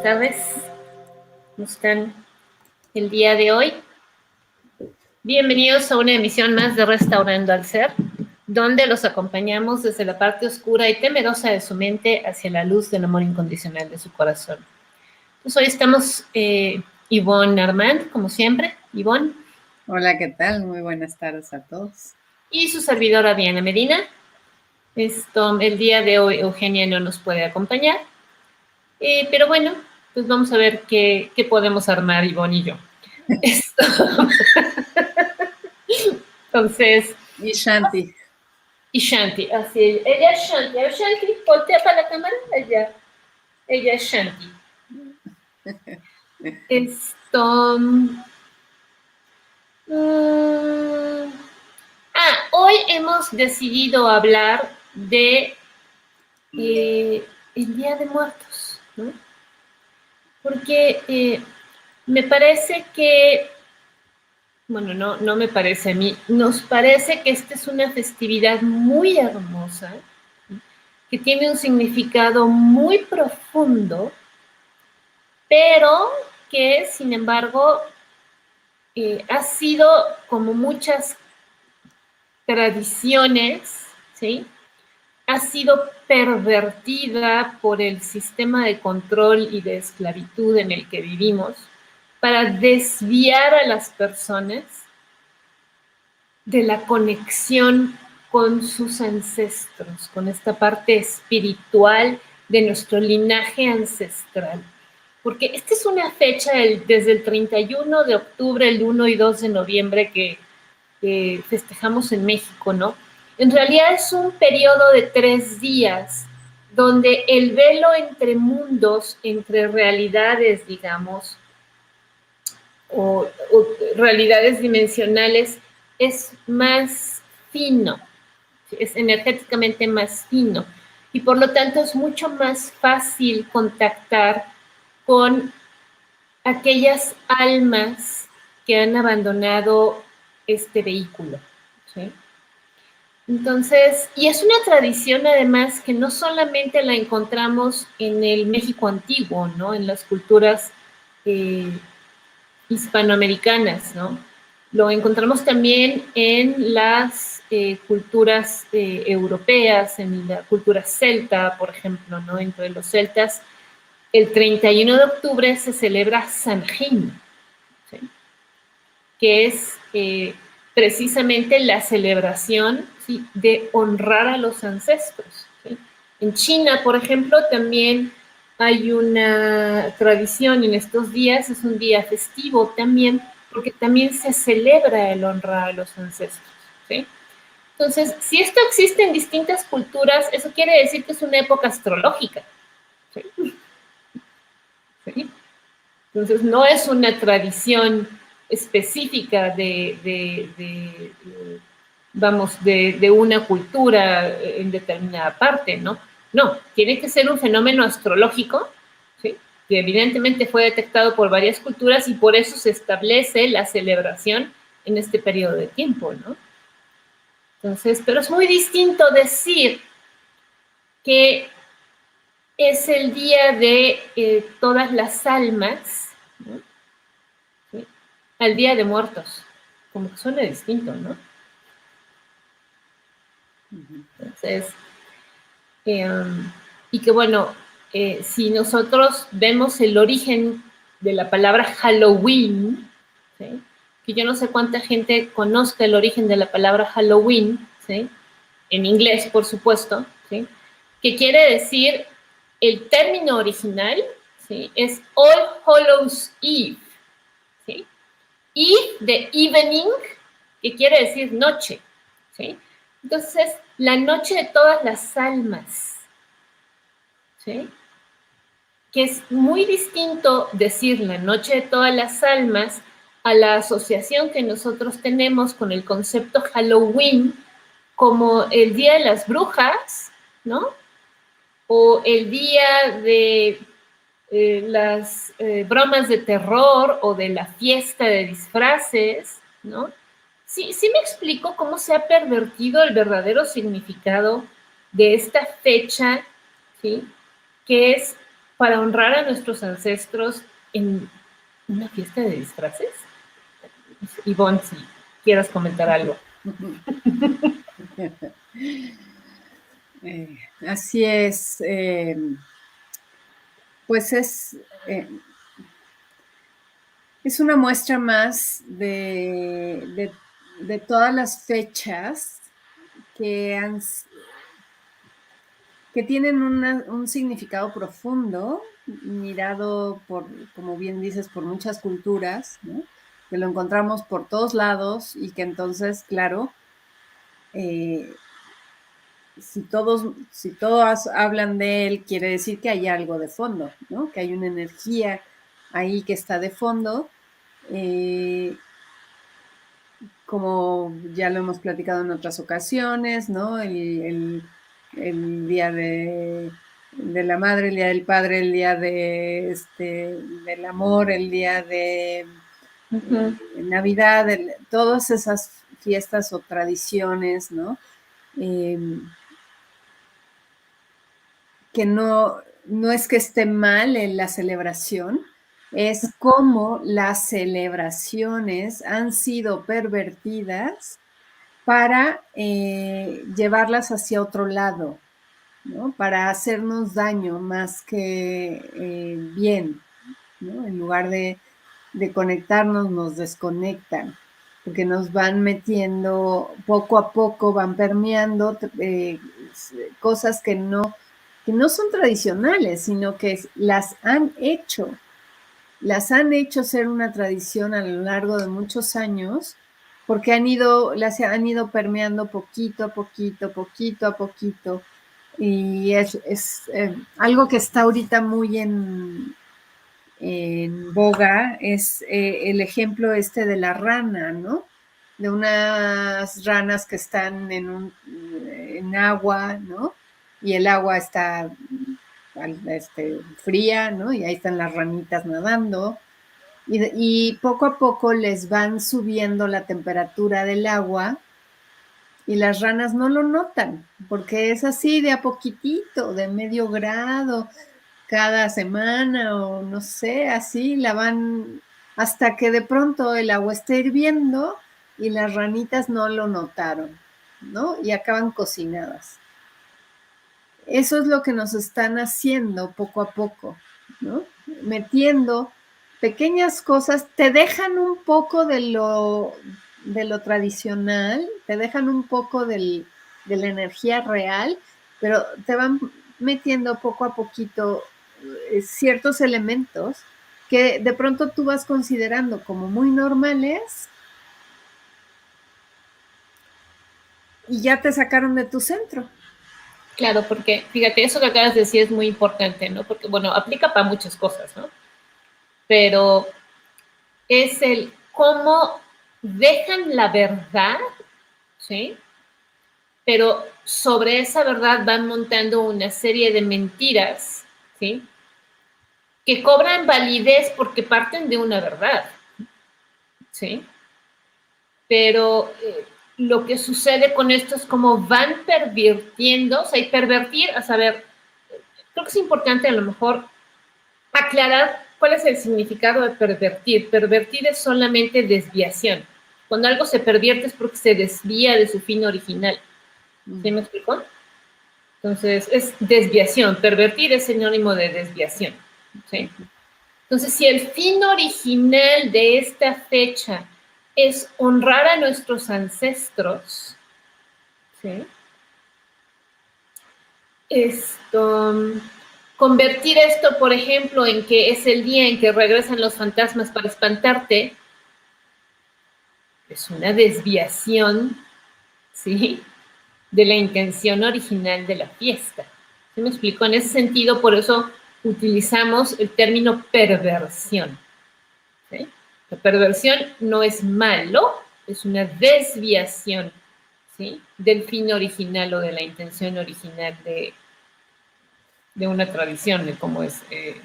tardes. ¿Cómo están el día de hoy? Bienvenidos a una emisión más de Restaurando al Ser, donde los acompañamos desde la parte oscura y temerosa de su mente hacia la luz del amor incondicional de su corazón. Pues hoy estamos Ivonne Armand, como siempre. Ivonne. Hola, ¿qué tal? Muy buenas tardes a todos. Y su servidora Diana Medina. El día de hoy Eugenia no nos puede acompañar, pero bueno, pues vamos a ver qué podemos armar Ivonne y yo. Entonces. Y Shanti. Y Shanti, así es. Ella es Shanti. A ver, Shanti, voltea para la cámara. Ella es Shanti. Hoy hemos decidido hablar de el Día de Muertos, ¿no? Porque me parece que, bueno, no me parece a mí, nos parece que esta es una festividad muy hermosa, que tiene un significado muy profundo, pero que, sin embargo, ha sido, como muchas tradiciones, ¿sí?, ha sido pervertida por el sistema de control y de esclavitud en el que vivimos para desviar a las personas de la conexión con sus ancestros, con esta parte espiritual de nuestro linaje ancestral. Porque esta es una fecha desde el 31 de octubre, el 1 y 2 de noviembre que festejamos en México, ¿no? En realidad es un periodo de 3 días donde el velo entre mundos, entre realidades, digamos, o realidades dimensionales, es más fino, es energéticamente más fino, y por lo tanto es mucho más fácil contactar con aquellas almas que han abandonado este vehículo, ¿sí? Entonces, y es una tradición además que no solamente la encontramos en el México antiguo, ¿no?, en las culturas hispanoamericanas, ¿no? Lo encontramos también en las culturas europeas, en la cultura celta, por ejemplo, ¿no? Entre los celtas, el 31 de octubre se celebra Samhain, ¿sí?, que es precisamente la celebración, ¿sí?, de honrar a los ancestros, ¿sí? En China, por ejemplo, también hay una tradición en estos días, es un día festivo también, porque también se celebra el honrar a los ancestros, ¿sí? Entonces, si esto existe en distintas culturas, eso quiere decir que es una época astrológica, ¿sí? ¿Sí? Entonces, no es una tradición específica de una cultura en determinada parte, ¿no? No, tiene que ser un fenómeno astrológico, ¿sí?, que evidentemente fue detectado por varias culturas y por eso se establece la celebración en este periodo de tiempo, ¿no? Entonces, pero es muy distinto decir que es el día de todas las almas, ¿no?, ¿sí?, al Día de Muertos. Como que suena distinto, ¿no? Entonces, y que bueno, si nosotros vemos el origen de la palabra Halloween, ¿sí?, que yo no sé cuánta gente conozca el origen de la palabra Halloween, ¿sí?, en inglés, por supuesto, ¿sí?, que quiere decir, el término original, ¿sí?, es All Hallows Eve, ¿sí?, Eve de evening, que quiere decir noche, ¿sí? Entonces, la noche de todas las almas, ¿sí?, que es muy distinto decir la noche de todas las almas a la asociación que nosotros tenemos con el concepto Halloween como el Día de las Brujas, ¿no?, o el día de las bromas de terror o de la fiesta de disfraces, ¿no? Sí me explico cómo se ha pervertido el verdadero significado de esta fecha, ¿sí?, que es para honrar a nuestros ancestros en una fiesta de disfraces. Ivonne, si quieras comentar algo. Así es. Pues es una muestra más de todas las fechas que tienen un significado profundo, mirado por, como bien dices, por muchas culturas, ¿no? Que lo encontramos por todos lados y que entonces, claro, si todos hablan de él, quiere decir que hay algo de fondo, ¿no? Que hay una energía ahí que está de fondo. Como ya lo hemos platicado en otras ocasiones, ¿no? El día de la madre, el día del padre, el día del amor, el día de Navidad, todas esas fiestas o tradiciones, ¿no? Que no es que esté mal en la celebración, es cómo las celebraciones han sido pervertidas para llevarlas hacia otro lado, ¿no? Para hacernos daño más que bien, ¿no? En lugar de conectarnos, nos desconectan, porque nos van metiendo poco a poco, van permeando cosas que no son tradicionales, sino que las han hecho ser una tradición a lo largo de muchos años, porque las han ido permeando poquito a poquito, poquito a poquito, y es algo que está ahorita muy en boga, es el ejemplo de la rana, ¿no? De unas ranas que están en agua, ¿no? Y el agua está fría, ¿no? Y ahí están las ranitas nadando. Y poco a poco les van subiendo la temperatura del agua y las ranas no lo notan, porque es así de a poquitito, de medio grado, cada semana o no sé, así la van hasta que de pronto el agua está hirviendo y las ranitas no lo notaron, ¿no? Y acaban cocinadas. Eso es lo que nos están haciendo poco a poco, ¿no? Metiendo pequeñas cosas, te dejan un poco de lo tradicional, te dejan un poco de la energía real, pero te van metiendo poco a poquito ciertos elementos que de pronto tú vas considerando como muy normales y ya te sacaron de tu centro. Claro, porque fíjate, eso que acabas de decir es muy importante, ¿no? Porque, bueno, aplica para muchas cosas, ¿no? Pero es el cómo dejan la verdad, ¿sí? Pero sobre esa verdad van montando una serie de mentiras, ¿sí? Que cobran validez porque parten de una verdad, ¿sí? Pero lo que sucede con esto es como van pervirtiendo, o sea, y pervertir, a saber, creo que es importante a lo mejor aclarar cuál es el significado de pervertir. Pervertir es solamente desviación. Cuando algo se pervierte es porque se desvía de su fin original. ¿Sí me explicó? Entonces, es desviación. Pervertir es sinónimo de desviación. ¿Sí? Entonces, si el fin original de esta fecha es honrar a nuestros ancestros, ¿sí? Convertir esto, por ejemplo, en que es el día en que regresan los fantasmas para espantarte, es una desviación, ¿sí? De la intención original de la fiesta. ¿Sí me explico? En ese sentido, por eso utilizamos el término perversión. ¿Sí? La perversión no es malo, es una desviación, ¿sí? Del fin original o de la intención original de una tradición, de cómo es, de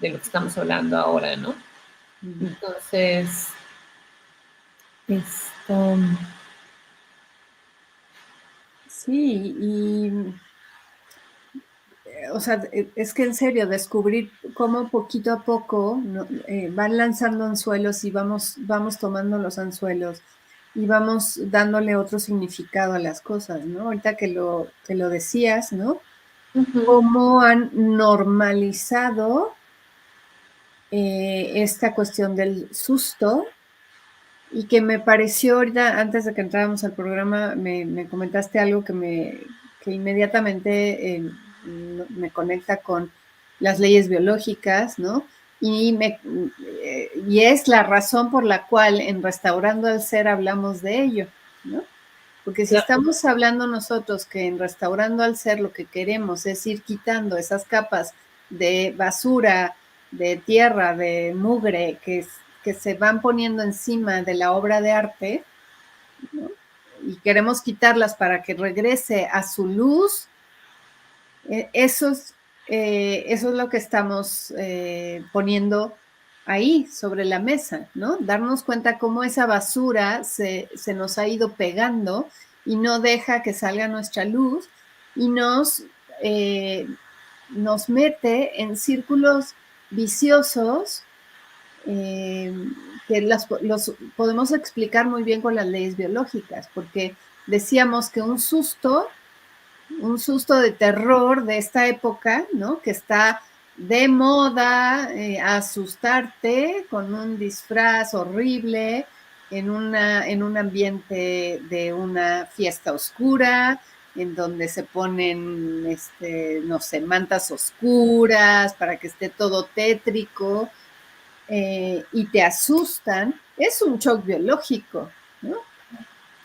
lo que estamos hablando ahora, ¿no? Entonces, esto... Sí, y o sea, es que en serio, descubrir cómo poquito a poco van lanzando anzuelos y vamos tomando los anzuelos y vamos dándole otro significado a las cosas, ¿no? Ahorita que lo decías, ¿no? Ujú. Cómo han normalizado esta cuestión del susto y que me pareció ahorita, antes de que entráramos al programa, me comentaste algo que inmediatamente me conecta con las leyes biológicas, ¿no? Y es la razón por la cual en Restaurando al Ser hablamos de ello, ¿no? Porque si Claro. estamos hablando nosotros que en Restaurando al Ser lo que queremos es ir quitando esas capas de basura, de tierra, de mugre que se van poniendo encima de la obra de arte, ¿no? Y queremos quitarlas para que regrese a su luz, eso es lo que estamos poniendo ahí sobre la mesa, ¿no? Darnos cuenta cómo esa basura se nos ha ido pegando y no deja que salga nuestra luz y nos mete en círculos viciosos que los podemos explicar muy bien con las leyes biológicas, porque decíamos que un susto de terror de esta época, ¿no? Que está de moda asustarte con un disfraz horrible en un ambiente de una fiesta oscura, en donde se ponen, no sé, mantas oscuras para que esté todo tétrico y te asustan, es un shock biológico, ¿no?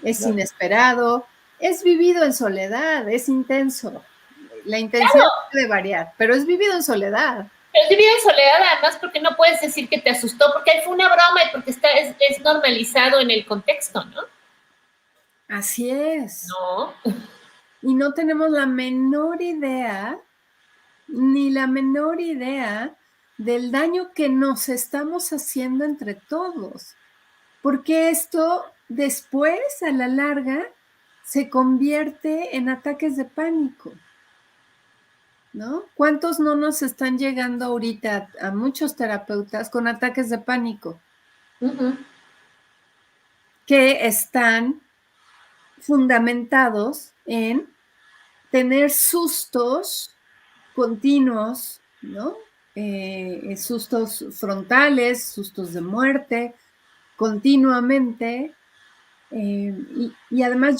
Es Claro. inesperado, es vivido en soledad, es intenso. La intensidad puede variar, pero es vivido en soledad. Pero vivir en soledad además porque no puedes decir que te asustó, porque ahí fue una broma y porque es normalizado en el contexto, ¿no? Así es. No. Y no tenemos la menor idea, ni la menor idea del daño que nos estamos haciendo entre todos. Porque esto después, a la larga, se convierte en ataques de pánico, ¿no? ¿Cuántos no nos están llegando ahorita a muchos terapeutas con ataques de pánico Uh-huh. que están fundamentados en tener sustos continuos, ¿no? Sustos frontales, sustos de muerte, continuamente. Y además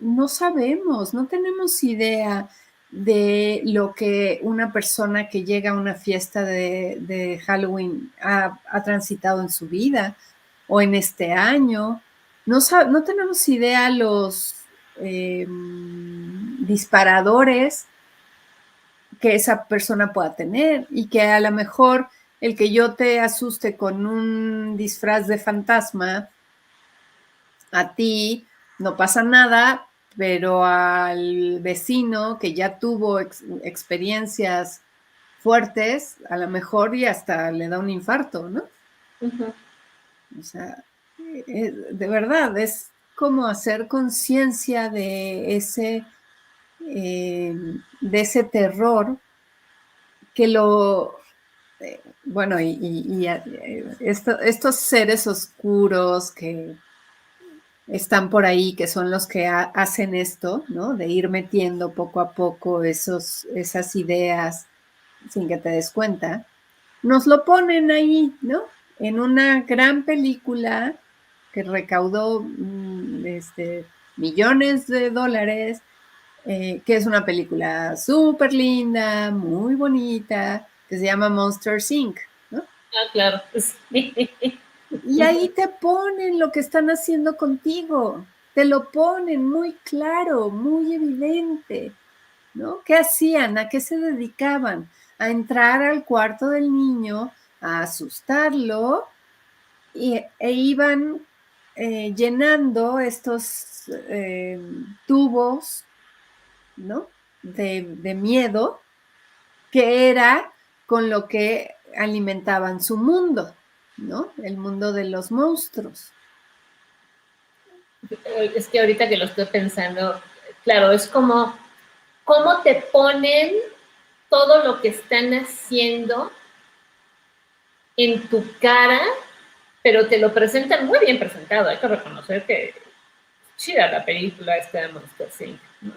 no sabemos, no tenemos idea de lo que una persona que llega a una fiesta de Halloween ha transitado en su vida o en este año. No tenemos idea los disparadores que esa persona pueda tener y que a lo mejor el que yo te asuste con un disfraz de fantasma a ti no pasa nada, pero al vecino que ya tuvo experiencias fuertes, a lo mejor y hasta le da un infarto, ¿no? Uh-huh. O sea, de verdad, es como hacer conciencia de ese terror que bueno, estos seres oscuros que están por ahí, que son los que hacen esto, ¿no? De ir metiendo poco a poco esas ideas sin que te des cuenta, nos lo ponen ahí, ¿no? En una gran película que recaudó millones de dólares, que es una película súper linda, muy bonita, que se llama Monsters Inc., ¿no? Ah, claro. Sí. Y ahí te ponen lo que están haciendo contigo, te lo ponen muy claro, muy evidente, ¿no? ¿Qué hacían? ¿A qué se dedicaban? A entrar al cuarto del niño, a asustarlo e iban llenando estos tubos, ¿no? De miedo, que era con lo que alimentaban su mundo, ¿no? El mundo de los monstruos. Es que ahorita que lo estoy pensando, claro, es como, ¿cómo te ponen todo lo que están haciendo en tu cara, pero te lo presentan muy bien presentado. Hay que reconocer que chida la película esta de Monster Inc., ¿no?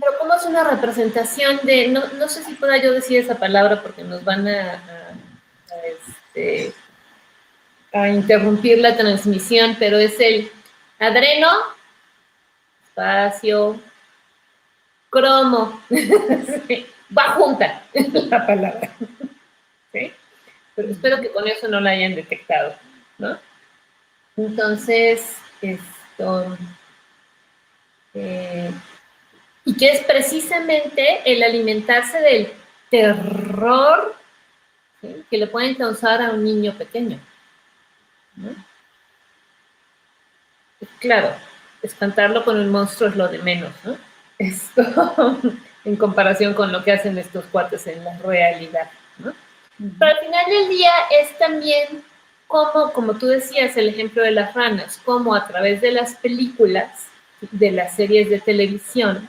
Pero como es una representación de, no sé si pueda yo decir esa palabra porque nos van a interrumpir la transmisión, pero es el adreno, espacio, cromo, va junta la palabra, ¿sí? Pero espero que con eso no la hayan detectado, ¿no? Entonces, y que es precisamente el alimentarse del terror, ¿sí?, que le pueden causar a un niño pequeño, ¿no? Claro, espantarlo con un monstruo es lo de menos, ¿no? Esto en comparación con lo que hacen estos cuates en la realidad, ¿no? Pero al final del día es también como tú decías, el ejemplo de las ranas, como a través de las películas, de las series de televisión,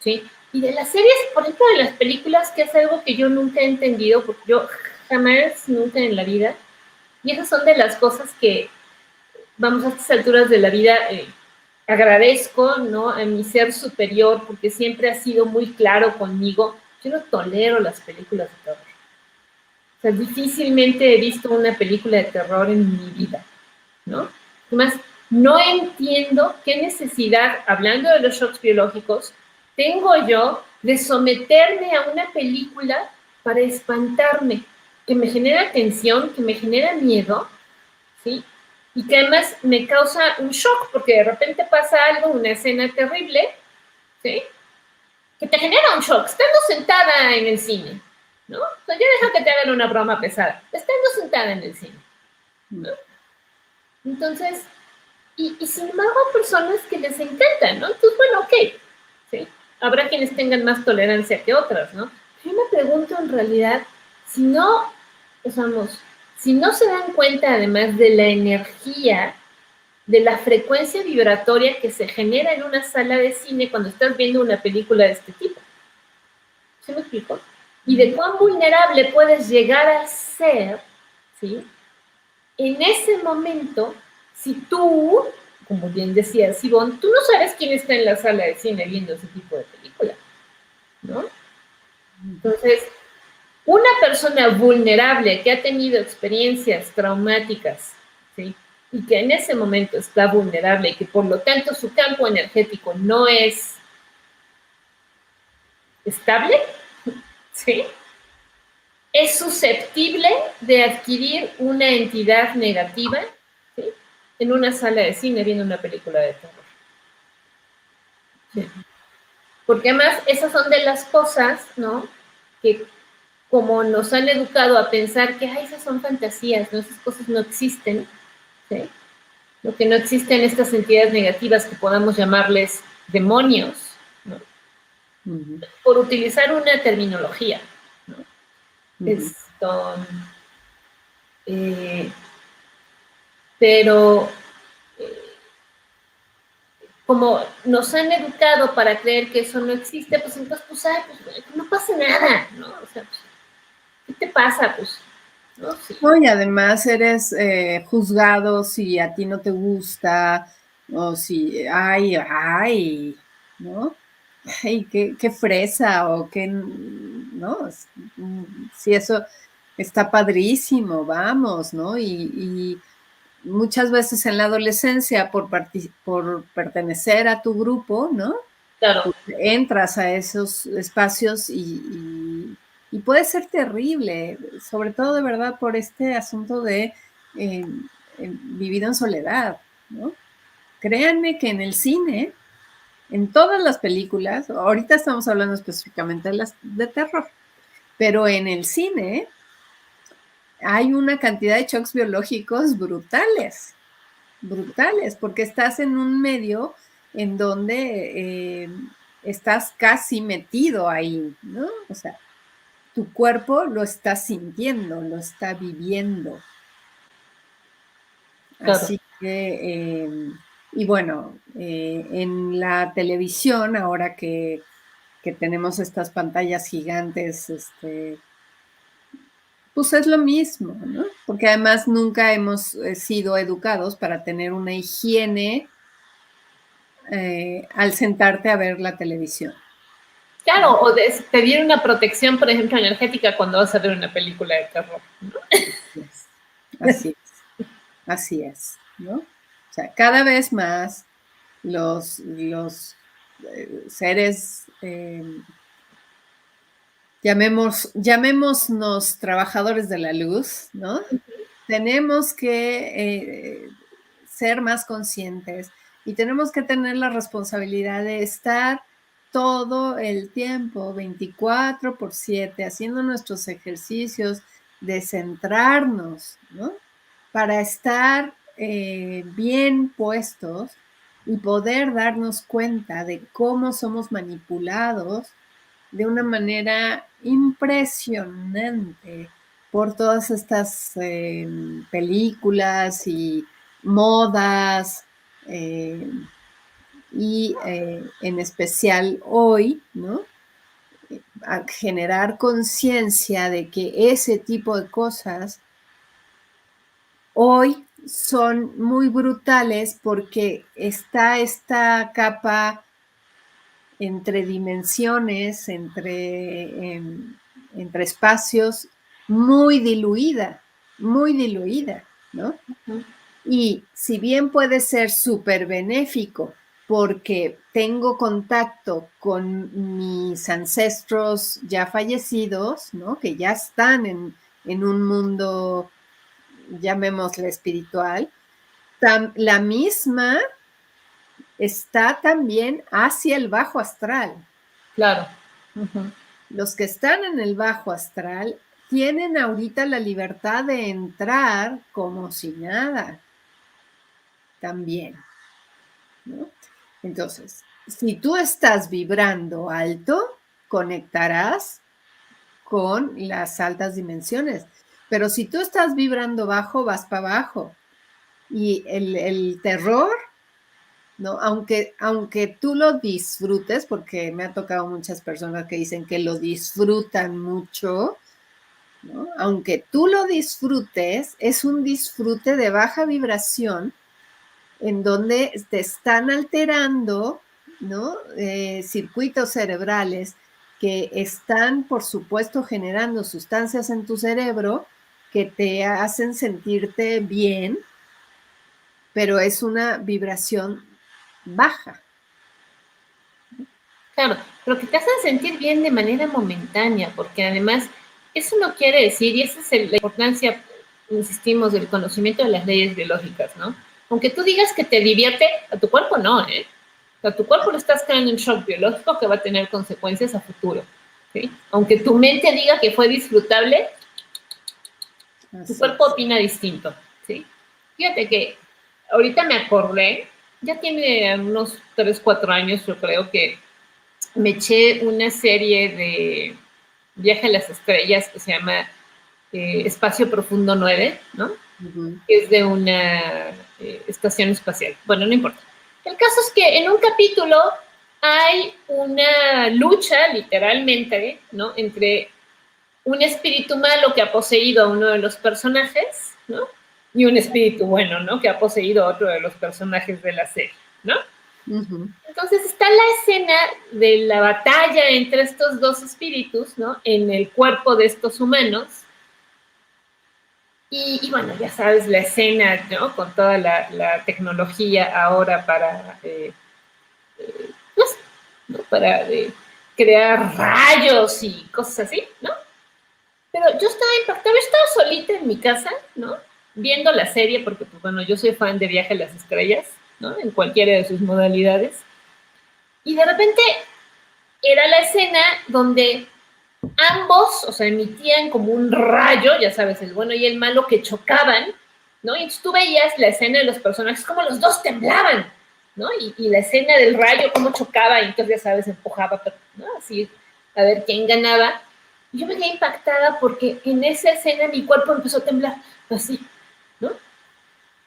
¿sí? Y de las series, por ejemplo, de las películas, que es algo que yo nunca he entendido, porque yo jamás, nunca en la vida, y esas son de las cosas que, vamos, a estas alturas de la vida, agradezco, ¿no?, a mi ser superior, porque siempre ha sido muy claro conmigo. Yo no tolero las películas de terror. O sea, difícilmente he visto una película de terror en mi vida, ¿no? Además, no entiendo qué necesidad, hablando de los shocks biológicos, tengo yo de someterme a una película para espantarme, que me genera tensión, que me genera miedo, ¿sí? Y que además me causa un shock, porque de repente pasa algo, una escena terrible, ¿sí?, que te genera un shock, estando sentada en el cine, ¿no? O sea, ya deja que te hagan una broma pesada, estando sentada en el cine, ¿no? Entonces, y sin embargo hay personas que les encantan, ¿no? Entonces, bueno, ok, ¿sí? Habrá quienes tengan más tolerancia que otras, ¿no? Yo me pregunto en realidad, si no, si no se dan cuenta además de la energía, de la frecuencia vibratoria que se genera en una sala de cine cuando estás viendo una película de este tipo. ¿Sí me explico? Y de cuán vulnerable puedes llegar a ser, ¿sí?, en ese momento, si tú, como bien decía Sibón, tú no sabes quién está en la sala de cine viendo ese tipo de película, ¿no? Entonces, una persona vulnerable que ha tenido experiencias traumáticas, ¿sí?, y que en ese momento está vulnerable y que por lo tanto su campo energético no es estable, ¿sí?, es susceptible de adquirir una entidad negativa, ¿sí?, en una sala de cine viendo una película de terror. ¿Sí? Porque además esas son de las cosas, ¿no?, que como nos han educado a pensar que esas son fantasías, ¿no?, esas cosas no existen, ¿sí?, lo que no existen estas entidades negativas que podamos llamarles demonios, ¿no?, por utilizar una terminología, ¿no? Pero como nos han educado para creer que eso no existe, pues entonces, pues, pues no pasa nada, ¿no? O sea, pues, ¿qué te pasa? Pues, ¿no? Sí. No, y además eres juzgado si a ti no te gusta, o si, ay, ¿no? Ay, qué fresa, o qué, ¿no? Si eso está padrísimo, vamos, ¿no? Y muchas veces en la adolescencia, por pertenecer a tu grupo, ¿no?, Claro. pues entras a esos espacios y puede ser terrible, sobre todo de verdad por este asunto de vivido en soledad, ¿no? Créanme que en el cine, en todas las películas, ahorita estamos hablando específicamente de las de terror, pero en el cine hay una cantidad de shocks biológicos brutales, porque estás en un medio en donde estás casi metido ahí, ¿no? O sea, tu cuerpo lo está sintiendo, lo está viviendo. Claro. Así que, y bueno, en la televisión, ahora que que tenemos estas pantallas gigantes, pues es lo mismo, ¿no? Porque además nunca hemos sido educados para tener una higiene al sentarte a ver la televisión. Claro, o de pedir una protección, por ejemplo, energética cuando vas a ver una película de terror, ¿no? Así es, ¿no? O sea, cada vez más los seres, llamémonos trabajadores de la luz, ¿no? Tenemos que ser más conscientes y tenemos que tener la responsabilidad de estar todo el tiempo, 24/7, haciendo nuestros ejercicios, de centrarnos, ¿no? Para estar bien puestos y poder darnos cuenta de cómo somos manipulados de una manera impresionante por todas estas películas y modas y en especial hoy, ¿no? A generar conciencia de que ese tipo de cosas hoy son muy brutales porque está esta capa entre dimensiones, entre espacios, muy diluida, ¿no? Y si bien puede ser súper benéfico porque tengo contacto con mis ancestros ya fallecidos, ¿no? Que ya están en un mundo, llamémosle espiritual, la misma está también hacia el bajo astral. Claro. Los que están en el bajo astral tienen ahorita la libertad de entrar como si nada. También, ¿no? Entonces, si tú estás vibrando alto, conectarás con las altas dimensiones. Pero si tú estás vibrando bajo, vas para abajo. Y el terror, ¿no? Aunque tú lo disfrutes, porque me ha tocado muchas personas que dicen que lo disfrutan mucho, ¿no? Aunque tú lo disfrutes, es un disfrute de baja vibración en donde te están alterando, ¿no? Circuitos cerebrales que están, por supuesto, generando sustancias en tu cerebro que te hacen sentirte bien, pero es una vibración baja. Claro, pero que te hacen sentir bien de manera momentánea, porque además eso no quiere decir, y esa es la importancia, insistimos, del conocimiento de las leyes biológicas, ¿no? Aunque tú digas que te divierte, a tu cuerpo no, ¿eh? A tu cuerpo le estás creando un shock biológico que va a tener consecuencias a futuro, ¿sí? Aunque tu mente diga que fue disfrutable, tu cuerpo opina distinto, ¿sí? Fíjate que ahorita me acordé, ya tiene unos 3, 4 años, yo creo que me eché una serie de Viaje a las Estrellas que se llama Espacio Profundo 9, ¿no? Es de una estación espacial. Bueno, no importa. El caso es que en un capítulo hay una lucha, literalmente, ¿no? Entre un espíritu malo que ha poseído a uno de los personajes, ¿no? Y un espíritu bueno, ¿no? Que ha poseído a otro de los personajes de la serie, ¿no? Entonces está la escena de la batalla entre estos dos espíritus, ¿no? En el cuerpo de estos humanos. Y bueno, ya sabes, la escena, ¿no? Con toda la tecnología ahora para, pues, ¿no? Para crear rayos y cosas así, ¿no? Pero yo estaba impactada, estaba solita en mi casa, ¿no? Viendo la serie, porque, pues, bueno, yo soy fan de Viaje a las Estrellas, ¿no? En cualquiera de sus modalidades. Y de repente era la escena donde ambos, o sea, emitían como un rayo, ya sabes, el bueno y el malo, que chocaban, ¿no? Y entonces tú veías la escena de los personajes, como los dos temblaban, ¿no? Y la escena del rayo, cómo chocaba, y entonces, ya sabes, empujaba, ¿no? Así, a ver quién ganaba. Y yo me quedé impactada porque en esa escena mi cuerpo empezó a temblar, así, ¿no?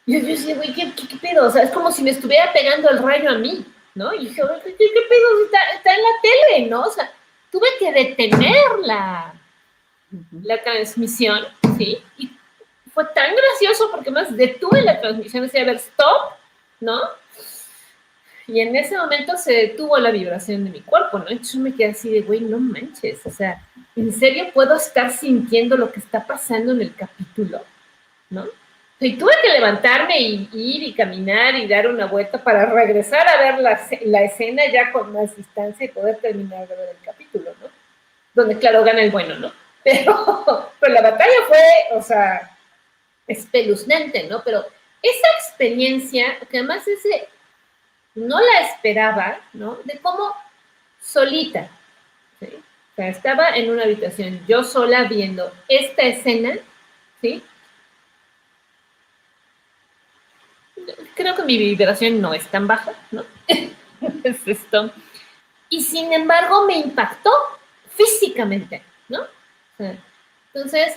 Y yo decía, güey, ¿qué pedo? O sea, es como si me estuviera pegando el rayo a mí, ¿no? Y dije, ¿qué pedo? Está en la tele, ¿no? O sea, tuve que detener la transmisión, ¿sí? Y fue tan gracioso porque más detuve la transmisión, decía, a ver, stop, ¿no? Y en ese momento se detuvo la vibración de mi cuerpo, ¿no? Entonces yo me quedé así de, güey, no manches, o sea, ¿en serio puedo estar sintiendo lo que está pasando en el capítulo? ¿No? Y tuve que levantarme y ir y caminar y dar una vuelta para regresar a ver la escena ya con más distancia y poder terminar de ver el capítulo, ¿no? Donde, claro, gana el bueno, ¿no? Pero la batalla fue, o sea, espeluznante, ¿no? Pero esa experiencia, que además no la esperaba, ¿no? De cómo solita, ¿sí? O sea, estaba en una habitación yo sola viendo esta escena, ¿sí? Creo que mi vibración no es tan baja, ¿no? Es esto. Y sin embargo me impactó físicamente, ¿no? Entonces,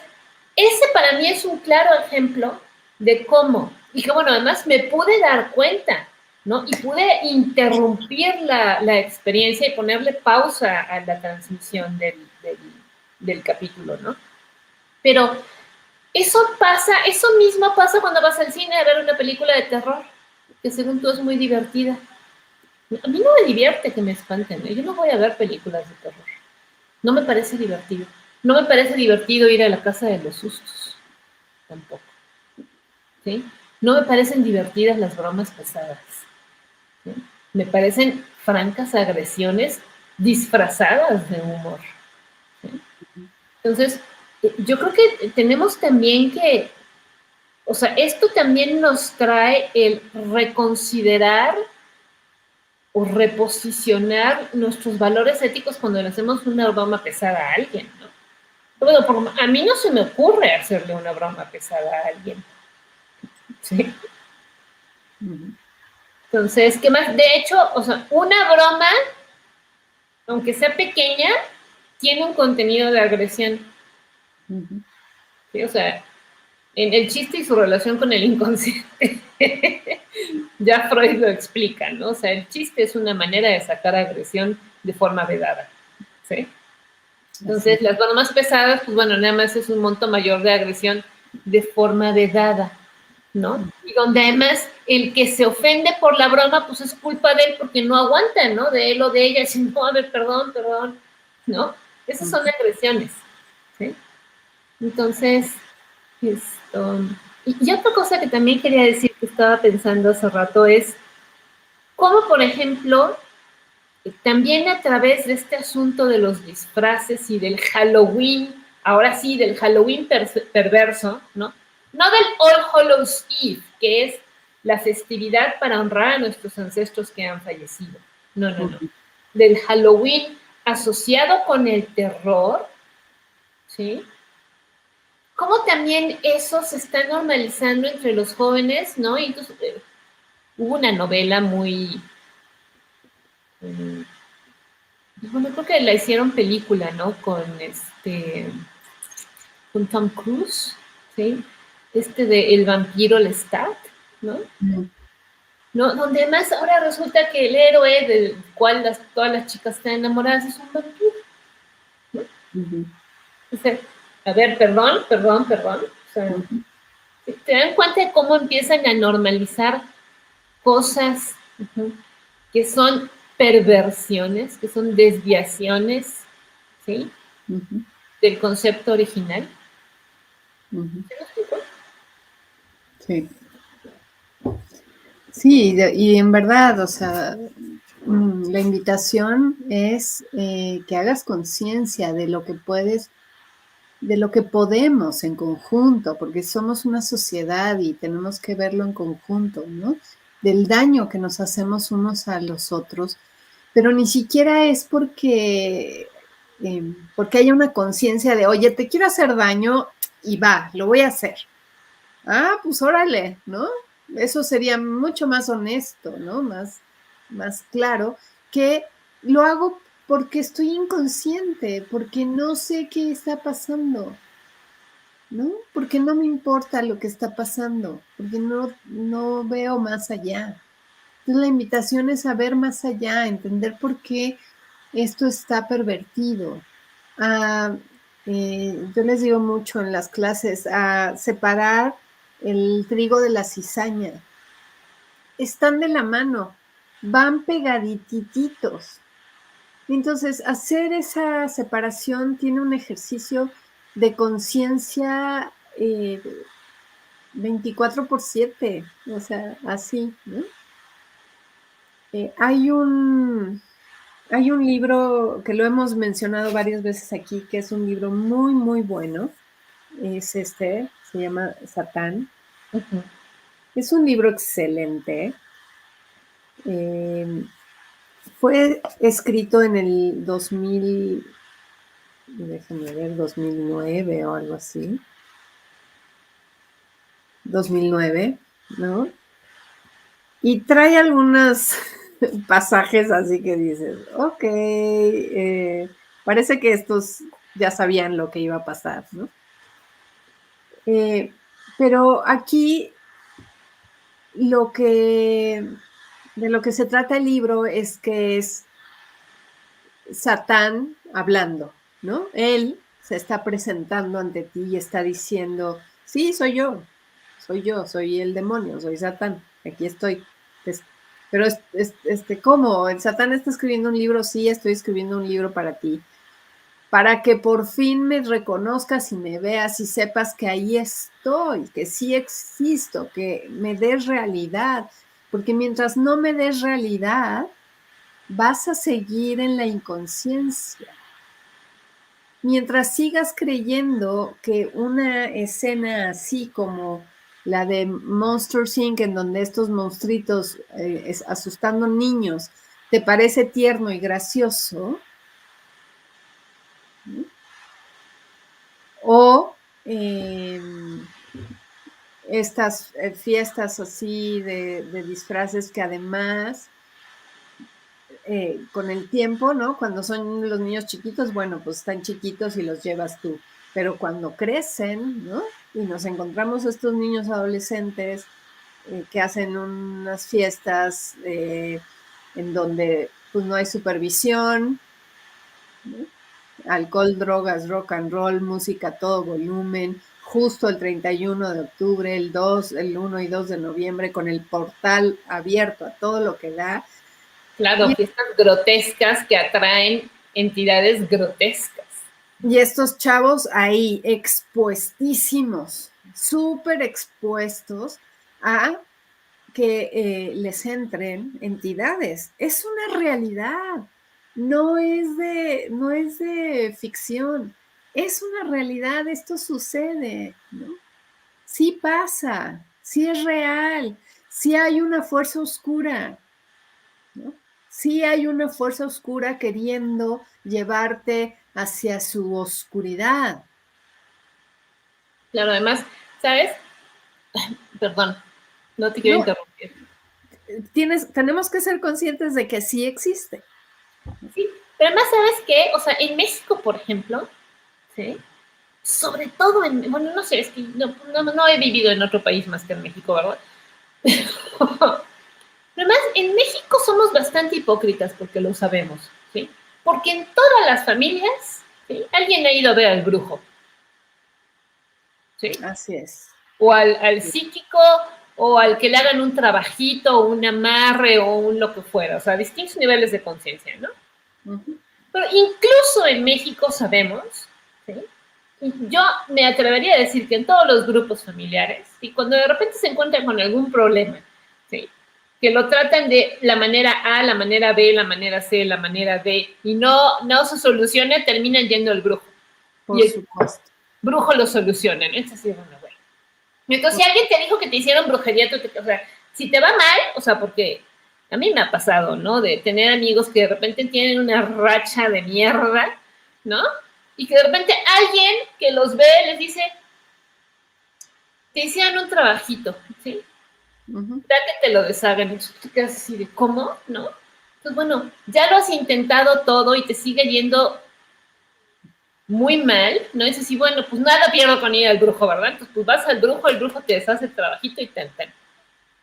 ese para mí es un claro ejemplo de cómo, y que bueno, además me pude dar cuenta, ¿no? Y pude interrumpir la experiencia y ponerle pausa a la transmisión del capítulo, ¿no? Pero eso mismo pasa cuando vas al cine a ver una película de terror, que según tú es muy divertida. A mí no me divierte que me espanten, ¿eh? Yo no voy a ver películas de terror. No me parece divertido. No me parece divertido ir a la casa de los sustos, tampoco. ¿Sí? No me parecen divertidas las bromas pesadas. ¿Sí? Me parecen francas agresiones disfrazadas de humor. ¿Sí? Entonces, yo creo que tenemos también que, o sea, esto también nos trae el reconsiderar o reposicionar nuestros valores éticos cuando le hacemos una broma pesada a alguien, ¿no? Bueno, a mí no se me ocurre hacerle una broma pesada a alguien, ¿sí? Entonces, ¿qué más? De hecho, o sea, una broma, aunque sea pequeña, tiene un contenido de agresión, ¿sí? O sea, en el chiste y su relación con el inconsciente. Ya Freud lo explica, ¿no? O sea, el chiste es una manera de sacar agresión de forma vedada, ¿sí? Entonces, las bromas pesadas, pues bueno, nada más es un monto mayor de agresión de forma vedada, ¿no? Y donde además el que se ofende por la broma, pues es culpa de él porque no aguanta, ¿no? De él o de ella, diciendo, no, a ver, perdón, ¿no? Esas son agresiones, ¿sí? Entonces, esto... Y otra cosa que también quería decir que estaba pensando hace rato es cómo, por ejemplo, también a través de este asunto de los disfraces y del Halloween, ahora sí, del Halloween perverso, ¿no? No del All Hallows Eve, que es la festividad para honrar a nuestros ancestros que han fallecido. No, no, no. Del Halloween asociado con el terror, ¿sí? Cómo también eso se está normalizando entre los jóvenes, ¿no? Y entonces hubo una novela muy... bueno, creo que la hicieron película, ¿no? Con Tom Cruise, ¿sí? De El vampiro Lestat, ¿no? ¿No? Donde además ahora resulta que el héroe del cual todas las chicas están enamoradas es un vampiro, ¿no? O sea, a ver, perdón. O sea, ¿te dan cuenta de cómo empiezan a normalizar cosas que son perversiones, que son desviaciones, ¿sí? Del concepto original? Sí. Sí, y en verdad, o sea, la invitación es que hagas conciencia de lo que puedes, de lo que podemos en conjunto, porque somos una sociedad y tenemos que verlo en conjunto, ¿no? Del daño que nos hacemos unos a los otros, pero ni siquiera es porque haya una conciencia de, oye, te quiero hacer daño y va, lo voy a hacer. Ah, pues órale, ¿no? Eso sería mucho más honesto, ¿no? Más claro que lo hago porque estoy inconsciente, porque no sé qué está pasando, ¿no? Porque no me importa lo que está pasando, porque no veo más allá. Entonces la invitación es a ver más allá, a entender por qué esto está pervertido. Yo les digo mucho en las clases a separar el trigo de la cizaña. Están de la mano, van pegadititos. Entonces, hacer esa separación tiene un ejercicio de conciencia 24/7, o sea, así, ¿no? Hay un libro que lo hemos mencionado varias veces aquí, que es un libro muy, muy bueno. Se llama Satán. Uh-huh. Es un libro excelente. Fue escrito en el 2009 o algo así. 2009, ¿no? Y trae algunos pasajes así que dices, ok, parece que estos ya sabían lo que iba a pasar, ¿no? Pero aquí de lo que se trata el libro es que es Satán hablando, ¿no? Él se está presentando ante ti y está diciendo, sí, soy soy el demonio, soy Satán, aquí estoy. Pero, ¿cómo? ¿El Satán está escribiendo un libro? Sí, estoy escribiendo un libro para ti, para que por fin me reconozcas y me veas y sepas que ahí estoy, que sí existo, que me des realidad, porque mientras no me des realidad, vas a seguir en la inconsciencia. Mientras sigas creyendo que una escena así como la de Monsters Inc., en donde estos monstruitos asustando niños, te parece tierno y gracioso, ¿no? O estas fiestas así de disfraces que además con el tiempo, ¿no? Cuando son los niños chiquitos, bueno, pues están chiquitos y los llevas tú. Pero cuando crecen, ¿no? Y nos encontramos estos niños adolescentes que hacen unas fiestas en donde pues no hay supervisión, ¿no? Alcohol, drogas, rock and roll, música a todo volumen, justo el 31 de octubre, el 1 y 2 de noviembre, con el portal abierto a todo lo que da. Claro, fiestas grotescas que atraen entidades grotescas. Y estos chavos ahí expuestísimos, súper expuestos a que les entren entidades. Es una realidad, no es de ficción, es una realidad, esto sucede, ¿no? Sí pasa, sí es real, sí hay una fuerza oscura, ¿no? Sí hay una fuerza oscura queriendo llevarte hacia su oscuridad. Claro, además, ¿sabes? Perdón, no te quiero No, interrumpir. tenemos que ser conscientes de que sí existe. Sí, pero además, ¿sabes qué? O sea, en México, por ejemplo, ¿sí? Sobre todo bueno, no sé, es que no he vivido en otro país más que en México, ¿verdad? Pero además, en México somos bastante hipócritas porque lo sabemos, ¿sí? Porque en todas las familias, ¿sí? Alguien ha ido a ver al brujo, ¿sí? Así es. O al psíquico, o al que le hagan un trabajito, o un amarre, o un lo que fuera, o sea, distintos niveles de conciencia, ¿no? Uh-huh. Pero incluso en México sabemos, ¿sí? Yo me atrevería a decir que en todos los grupos familiares, y cuando de repente se encuentran con algún problema, ¿sí? Que lo tratan de la manera A, la manera B, la manera C, la manera D, y no se soluciona, terminan yendo al brujo. Por Y el supuesto. brujo lo soluciona, ¿no? Es así, bueno, bueno. Entonces, si alguien te dijo que te hicieron brujería, o sea, si te va mal, o sea, porque a mí me ha pasado, ¿no? De tener amigos que de repente tienen una racha de mierda, ¿no? Y que de repente alguien que los ve les dice, te hicieron un trabajito, ¿sí? Uh-huh. Ya que te lo deshagan. Y tú te quedas así de, ¿cómo? ¿No? Pues bueno, ya lo has intentado todo y te sigue yendo muy mal, ¿no? Es así, bueno, pues nada pierdo con ir al brujo, ¿verdad? Entonces, pues vas al brujo, el brujo te deshace el trabajito y tan. ¿Sí?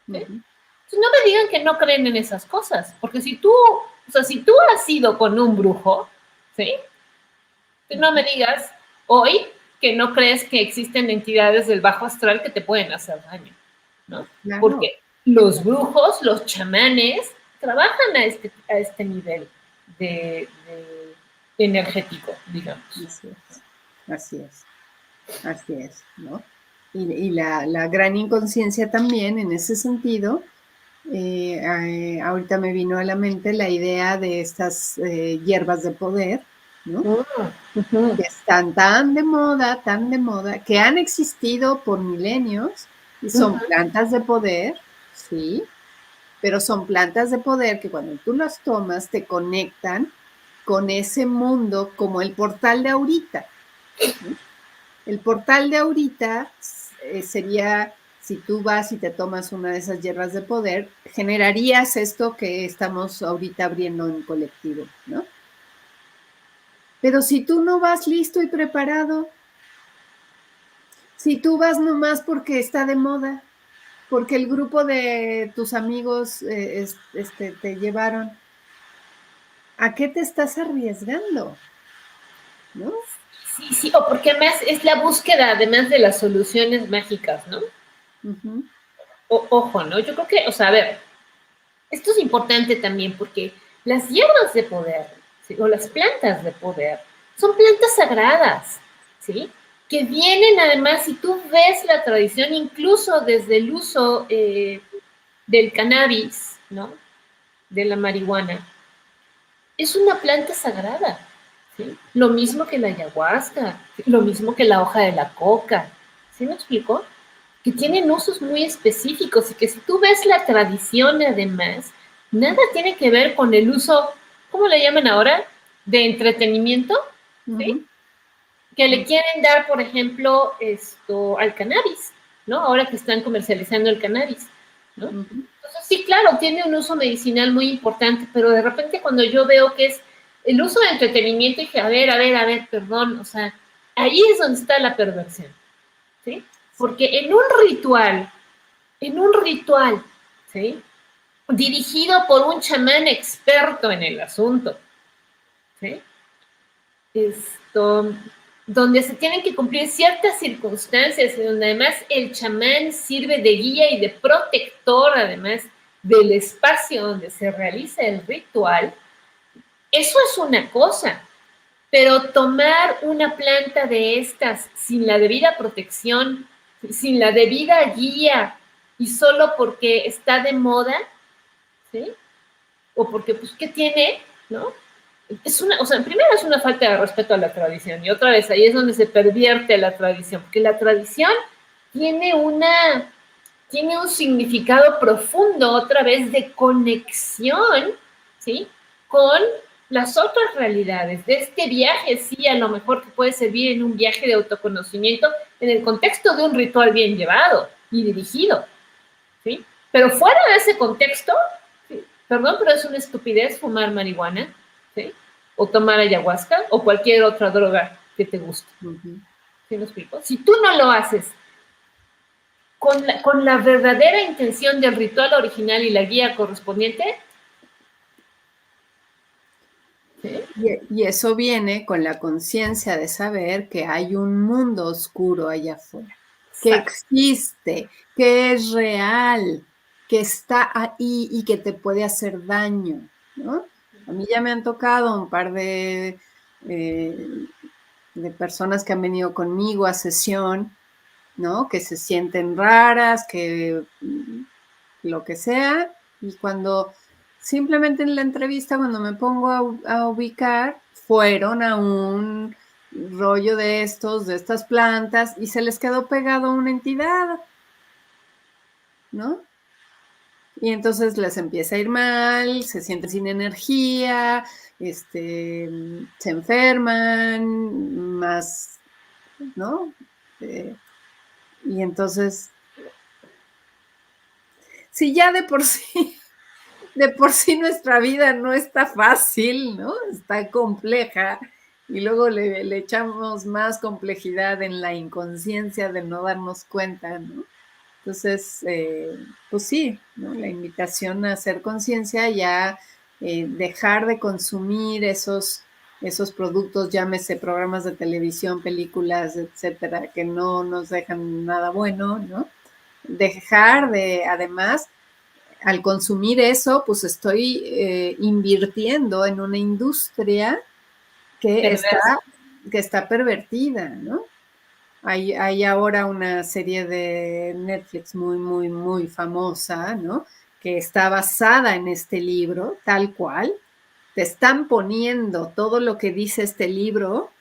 Uh-huh. Entonces, no me digan que no creen en esas cosas, porque si tú, o sea, si tú has ido con un brujo, ¿sí? No me digas hoy que no crees que existen entidades del bajo astral que te pueden hacer daño, ¿no? Claro. Porque los brujos, los chamanes, trabajan a este nivel de energético, digamos. Así es, así es, ¿no? Y la gran inconsciencia también en ese sentido, ahorita me vino a la mente la idea de estas hierbas de poder, ¿no? Que están tan de moda, que han existido por milenios y son plantas de poder, sí, pero son plantas de poder que cuando tú las tomas te conectan con ese mundo como el portal de ahorita, ¿no? El portal de ahorita sería, si tú vas y te tomas una de esas hierbas de poder, generarías esto que estamos ahorita abriendo en colectivo, ¿no? Pero si tú no vas listo y preparado, si tú vas nomás porque está de moda, porque el grupo de tus amigos te llevaron, ¿a qué te estás arriesgando? ¿No? Sí, sí, o porque además es la búsqueda, además de las soluciones mágicas, ¿no? Ojo, ¿no? Yo creo que, o sea, a ver, esto es importante también porque las hierbas de poder, ¿sí? O las plantas de poder, son plantas sagradas, ¿sí? Que vienen además, si tú ves la tradición, incluso desde el uso del cannabis, ¿no? De la marihuana, es una planta sagrada, ¿sí? Lo mismo que la ayahuasca, ¿sí? Lo mismo que la hoja de la coca, ¿sí me explico? Que tienen usos muy específicos y que si tú ves la tradición además, nada tiene que ver con el uso, ¿cómo le llaman ahora? De entretenimiento, ¿sí? Que le quieren dar, por ejemplo, esto al cannabis, ¿no? Ahora que están comercializando el cannabis, ¿no? Entonces, sí, claro, tiene un uso medicinal muy importante, pero de repente cuando yo veo que es el uso de entretenimiento, dije, a ver, perdón, o sea, ahí es donde está la perversión, ¿sí? Porque en un ritual, ¿sí? Dirigido por un chamán experto en el asunto, ¿sí? Donde se tienen que cumplir ciertas circunstancias y donde además el chamán sirve de guía y de protector, además del espacio donde se realiza el ritual, eso es una cosa, pero tomar una planta de estas sin la debida protección, sin la debida guía y solo porque está de moda, ¿sí? O porque, pues, ¿qué tiene? ¿No? Es una, o sea, primero es una falta de respeto a la tradición y otra vez ahí es donde se pervierte la tradición, porque la tradición tiene tiene un significado profundo otra vez de conexión, ¿sí? Con las otras realidades de este viaje, sí, a lo mejor que puede servir en un viaje de autoconocimiento en el contexto de un ritual bien llevado y dirigido, ¿sí? Pero fuera de ese contexto, ¿sí? Perdón, pero es una estupidez fumar marihuana, ¿sí? O tomar ayahuasca o cualquier otra droga que te guste. ¿Sí me explico? Si tú no lo haces con la verdadera intención del ritual original y la guía correspondiente, ¿sí? Y eso viene con la conciencia de saber que hay un mundo oscuro allá afuera, que existe, que es real, que está ahí y que te puede hacer daño, ¿no? A mí ya me han tocado un par de personas que han venido conmigo a sesión, ¿no? Que se sienten raras, que lo que sea, y cuando simplemente en la entrevista, cuando me pongo a ubicar, fueron a un rollo de estas plantas, y se les quedó pegado a una entidad, ¿no? Y entonces les empieza a ir mal, se sienten sin energía, se enferman más, ¿no? Y entonces, si ya de por sí nuestra vida no está fácil, ¿no? Está compleja, y luego le echamos más complejidad en la inconsciencia de no darnos cuenta, ¿no? Entonces, pues sí, ¿no? La invitación a hacer conciencia y a dejar de consumir esos productos, llámese programas de televisión, películas, etcétera, que no nos dejan nada bueno, ¿no? Dejar de, además, al consumir eso, pues estoy invirtiendo en una industria que Perverso. está pervertida, ¿no? Hay ahora una serie de Netflix muy, muy, muy famosa, ¿no? Que está basada en este libro, tal cual. Te están poniendo todo lo que dice este libro,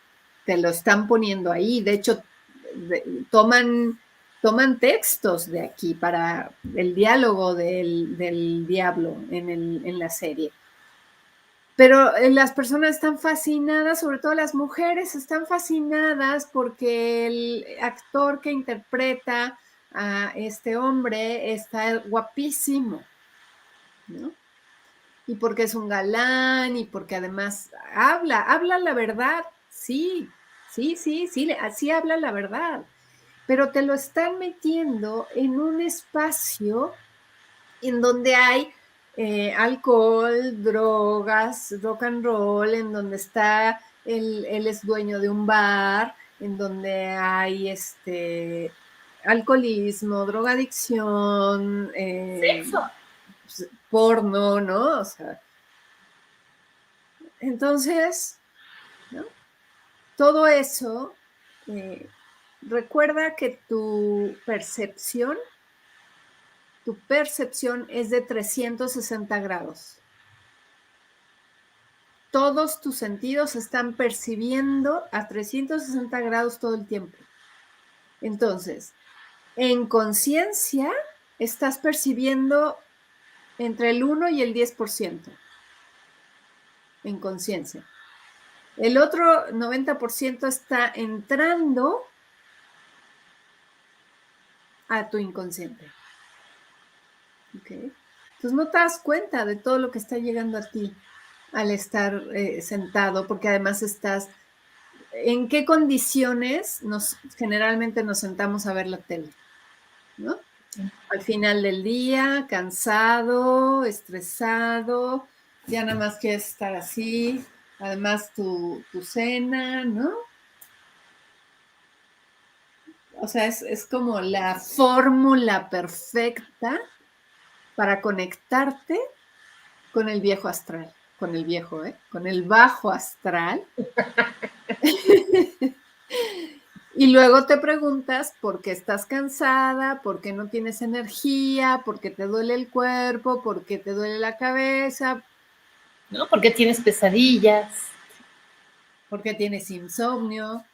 te lo están poniendo ahí. De hecho, toman, textos de aquí para el diálogo del diablo en la serie. Pero las personas están fascinadas, sobre todo las mujeres están fascinadas porque el actor que interpreta a este hombre está guapísimo, ¿no? Y porque es un galán y porque además habla la verdad, sí, así habla la verdad, pero te lo están metiendo en un espacio en donde hay alcohol, drogas, rock and roll, en donde está, él es dueño de un bar, en donde hay alcoholismo, drogadicción, Sexo. porno, ¿no? O sea, entonces, ¿no? Todo eso, recuerda que tu percepción es de 360 grados. Todos tus sentidos están percibiendo a 360 grados todo el tiempo. Entonces, en conciencia, estás percibiendo entre el 1 y el 10%. En conciencia. El otro 90% está entrando a tu inconsciente. ¿Okay? Entonces no te das cuenta de todo lo que está llegando a ti al estar sentado, porque además estás... ¿En qué condiciones generalmente nos sentamos a ver la tele? ¿No? Al final del día, cansado, estresado, ya nada más quieres estar así, además tu cena, ¿no? O sea, es como la fórmula perfecta para conectarte con el viejo astral, con el viejo, con el bajo astral. Y luego te preguntas por qué estás cansada, por qué no tienes energía, por qué te duele el cuerpo, por qué te duele la cabeza, ¿no? Porque tienes pesadillas. por qué tienes insomnio.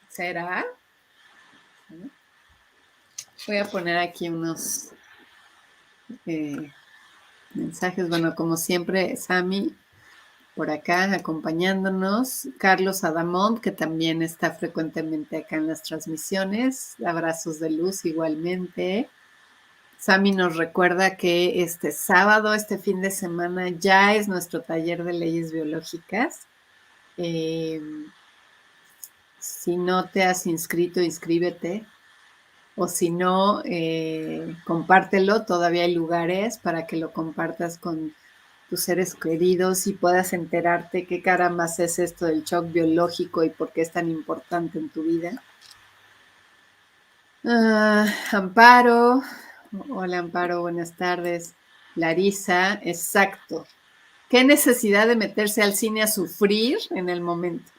¿Será? Voy a poner aquí unos mensajes. Bueno, como siempre, Sami por acá acompañándonos. Carlos Adamont, que también está frecuentemente acá en las transmisiones. Abrazos de luz igualmente. Sami nos recuerda que este sábado, este fin de semana, ya es nuestro taller de leyes biológicas. Si no te has inscrito, inscríbete. O si no, compártelo. Todavía hay lugares para que lo compartas con tus seres queridos y puedas enterarte qué caramba es esto del shock biológico y por qué es tan importante en tu vida. Amparo, hola Amparo, buenas tardes. Larisa, exacto. ¿Qué necesidad de meterse al cine a sufrir en el momento?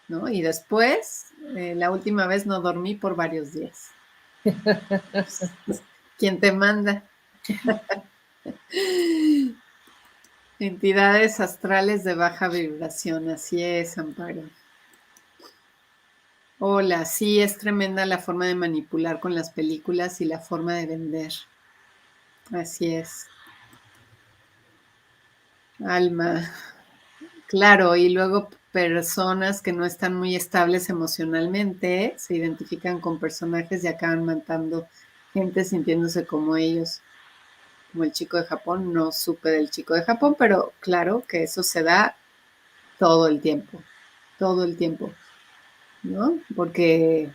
¿No? Y después, la última vez no dormí por varios días. ¿Quién te manda? Entidades astrales de baja vibración, así es, Amparo. Hola, sí, es tremenda la forma de manipular con las películas y la forma de vender. Así es. Alma, claro, y luego personas que no están muy estables emocionalmente se identifican con personajes y acaban matando gente sintiéndose como ellos, como el chico de Japón. No supe del chico de Japón, pero claro que eso se da todo el tiempo, ¿no? Porque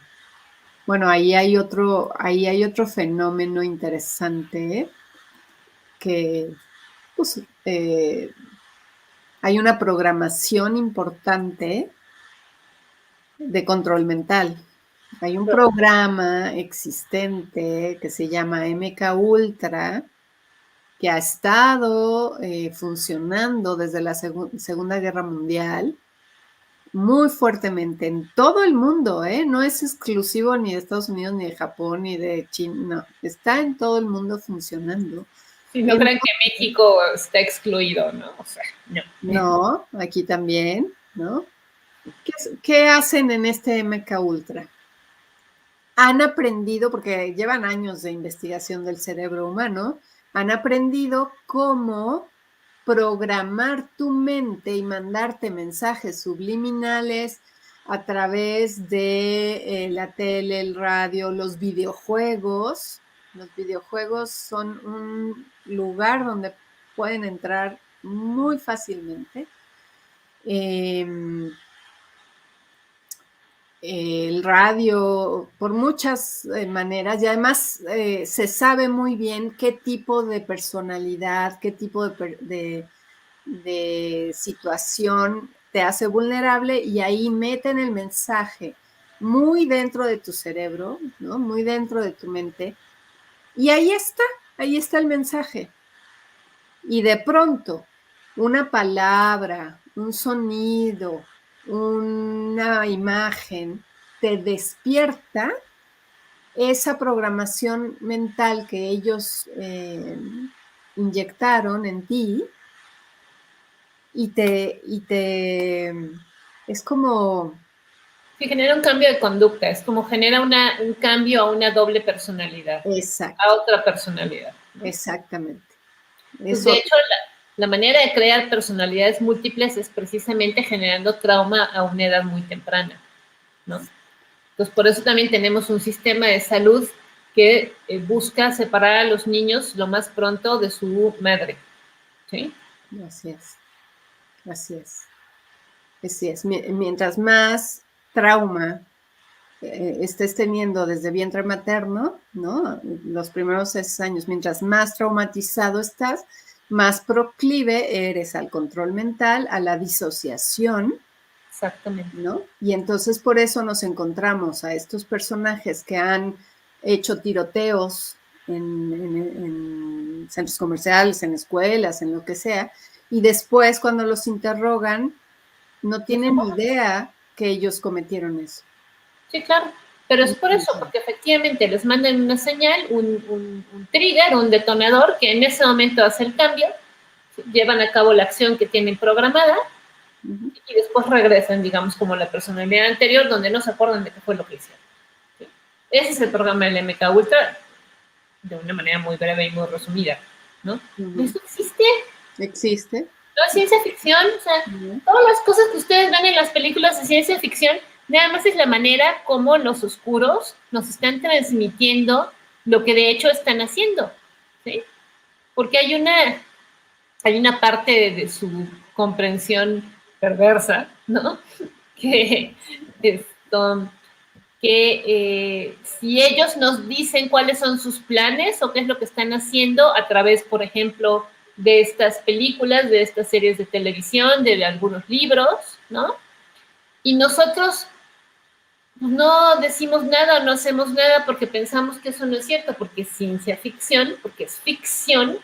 Bueno, ahí hay otro fenómeno interesante que pues, hay una programación importante de control mental. Hay un programa existente que se llama MK Ultra que ha estado funcionando desde la Segunda Guerra Mundial muy fuertemente en todo el mundo, ¿eh? No es exclusivo ni de Estados Unidos, ni de Japón, ni de China, no, está en todo el mundo funcionando. Sí, no crean que México está excluido, ¿no? O sea, no. No, aquí también, ¿no? ¿Qué hacen en este MK Ultra? Han aprendido, porque llevan años de investigación del cerebro humano, han aprendido cómo programar tu mente y mandarte mensajes subliminales a través de la tele, el radio, los videojuegos. Los videojuegos son un lugar donde pueden entrar muy fácilmente. El radio, por muchas maneras, y además se sabe muy bien qué tipo de personalidad, qué tipo de situación te hace vulnerable y ahí meten el mensaje muy dentro de tu cerebro, ¿no? Muy dentro de tu mente. Y ahí está el mensaje. Y de pronto, una palabra, un sonido, una imagen te despierta esa programación mental que ellos inyectaron en ti y te es como, Sí, genera un cambio de conducta, es como genera un cambio a una doble personalidad, a exacto, otra personalidad, ¿no? exactamente. Pues de Eso, hecho, la manera de crear personalidades múltiples es precisamente generando trauma a una edad muy temprana, ¿no? Entonces, por eso también tenemos un sistema de salud que busca separar a los niños lo más pronto de su madre, ¿sí? así es, así es, así es. Mientras más trauma estés teniendo desde vientre materno, ¿no? Los primeros 6 años, mientras más traumatizado estás, más proclive eres al control mental, a la disociación, Exactamente. ¿no? Y entonces por eso nos encontramos a estos personajes que han hecho tiroteos en centros comerciales, en escuelas, en lo que sea, y después cuando los interrogan, no tienen ni idea que ellos cometieron eso. Sí, claro. Pero es por eso, porque efectivamente les mandan una señal, un trigger, un detonador, que en ese momento hace el cambio, llevan a cabo la acción que tienen programada y después regresan, digamos, como la personalidad anterior, donde no se acuerdan de qué fue lo que hicieron. ¿Sí? Ese es el programa del MK Ultra, de una manera muy breve y muy resumida, ¿no? ¿Eso existe? Existe. No es ciencia ficción, o sea, todas las cosas que ustedes ven en las películas de ciencia ficción, nada más es la manera como los oscuros nos están transmitiendo lo que de hecho están haciendo, ¿sí? Porque hay una parte de su comprensión perversa, ¿no? Que esto, que si ellos nos dicen cuáles son sus planes o qué es lo que están haciendo a través, por ejemplo, de estas películas, de estas series de televisión, de algunos libros, ¿no? Y nosotros no decimos nada o no hacemos nada porque pensamos que eso no es cierto, porque es ciencia ficción, porque es ficción.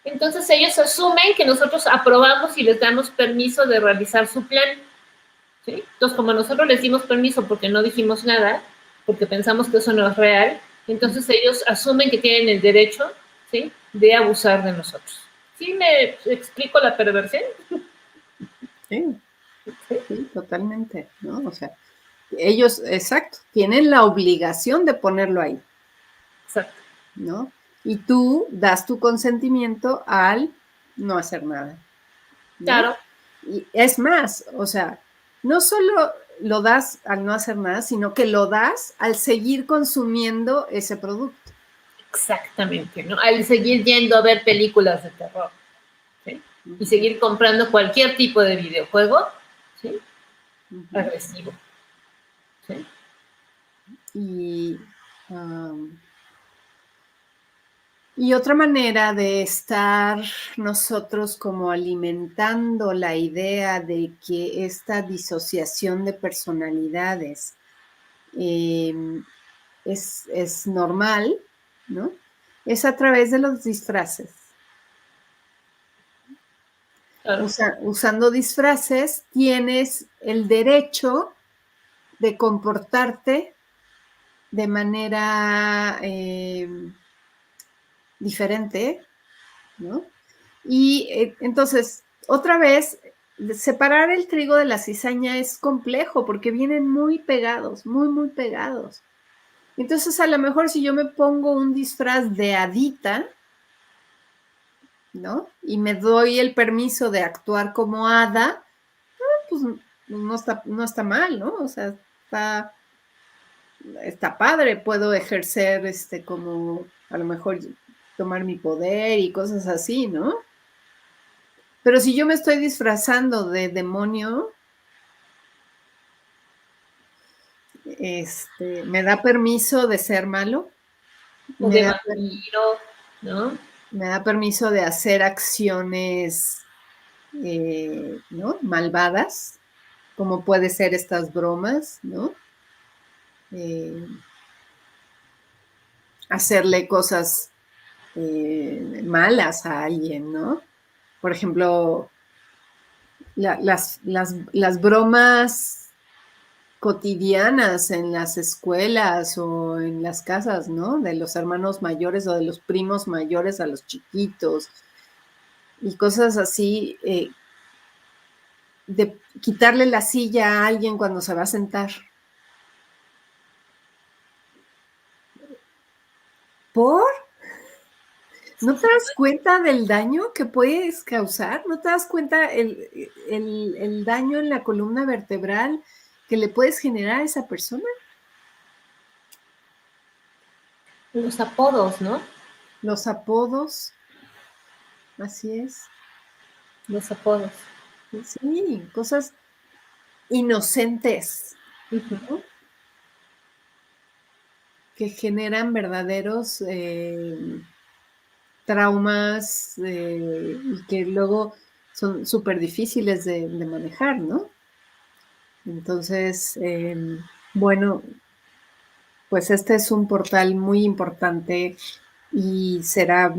Entonces ellos asumen que nosotros aprobamos y les damos permiso de realizar su plan. ¿Sí? Entonces, como nosotros les dimos permiso porque no dijimos nada, porque pensamos que eso no es real, entonces ellos asumen que tienen el derecho, ¿sí?, de abusar de nosotros. ¿Sí me explico la perversión? Sí, sí, totalmente, ¿no? O sea, ellos, exacto, tienen la obligación de ponerlo ahí, Exacto. ¿no? Y tú das tu consentimiento al no hacer nada, ¿no? Claro, Y es más, o sea, no solo lo das al no hacer nada, sino que lo das al seguir consumiendo ese producto. exactamente, ¿no? Al seguir yendo a ver películas de terror, ¿sí? Y seguir comprando cualquier tipo de videojuego, ¿sí?, agresivo, ¿sí? Y, um, y otra manera de estar nosotros como alimentando la idea de que esta disociación de personalidades es normal, ¿no? Es a través de los disfraces. Claro. Usando disfraces tienes el derecho de comportarte de manera diferente, ¿no? Y entonces, otra vez, separar el trigo de la cizaña es complejo porque vienen muy pegados, muy, muy pegados. Entonces, a lo mejor si yo me pongo un disfraz de hadita, ¿no? Y me doy el permiso de actuar como hada, pues no está mal, ¿no? O sea, está padre, puedo ejercer como a lo mejor tomar mi poder y cosas así, ¿no? Pero si yo me estoy disfrazando de demonio, ¿me da permiso de ser malo? O de vampiro, ¿no? Me da permiso de hacer acciones, ¿no? Malvadas, como puede ser estas bromas, ¿no? Hacerle cosas malas a alguien, ¿no? Por ejemplo, las bromas cotidianas en las escuelas o en las casas, ¿no? De los hermanos mayores o de los primos mayores a los chiquitos y cosas así, de quitarle la silla a alguien cuando se va a sentar. ¿Por? ¿No te das cuenta del daño que puedes causar? ¿No te das cuenta el daño en la columna vertebral que le puedes generar a esa persona? Los apodos, ¿no? Los apodos, así es. Los apodos. Sí, cosas inocentes, ¿no? Que generan verdaderos traumas y que luego son súper difíciles de manejar, ¿no? Entonces, bueno, pues este es un portal muy importante y será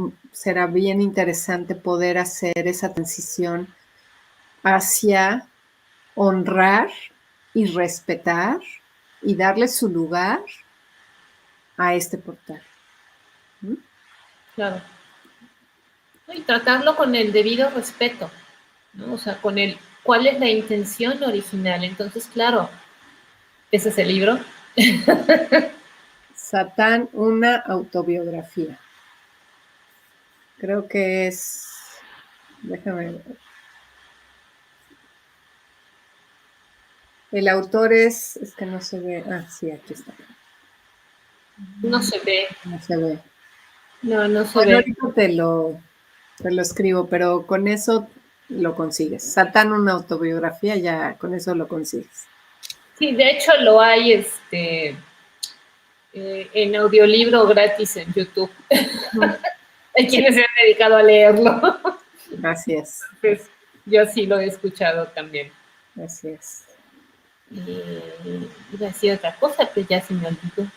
bien interesante poder hacer esa transición hacia honrar y respetar y darle su lugar a este portal. ¿Mm? Claro. Y tratarlo con el debido respeto, ¿no? O sea, con el cuál es la intención original. Entonces, claro, ese es el libro. Satán, una autobiografía. Creo que es, déjame ver. El autor es que no se ve, sí, aquí está. No se ve. No se ve. No, no se Bueno, ve. ahorita te lo escribo, pero con eso lo consigues. Satán, una autobiografía, ya con eso lo consigues. Sí, de hecho lo hay en audiolibro gratis en YouTube. Hay quienes se han dedicado a leerlo. Así es. Entonces, yo sí lo he escuchado también. Así es. Iba a decir otra cosa, pero ya se me olvidó.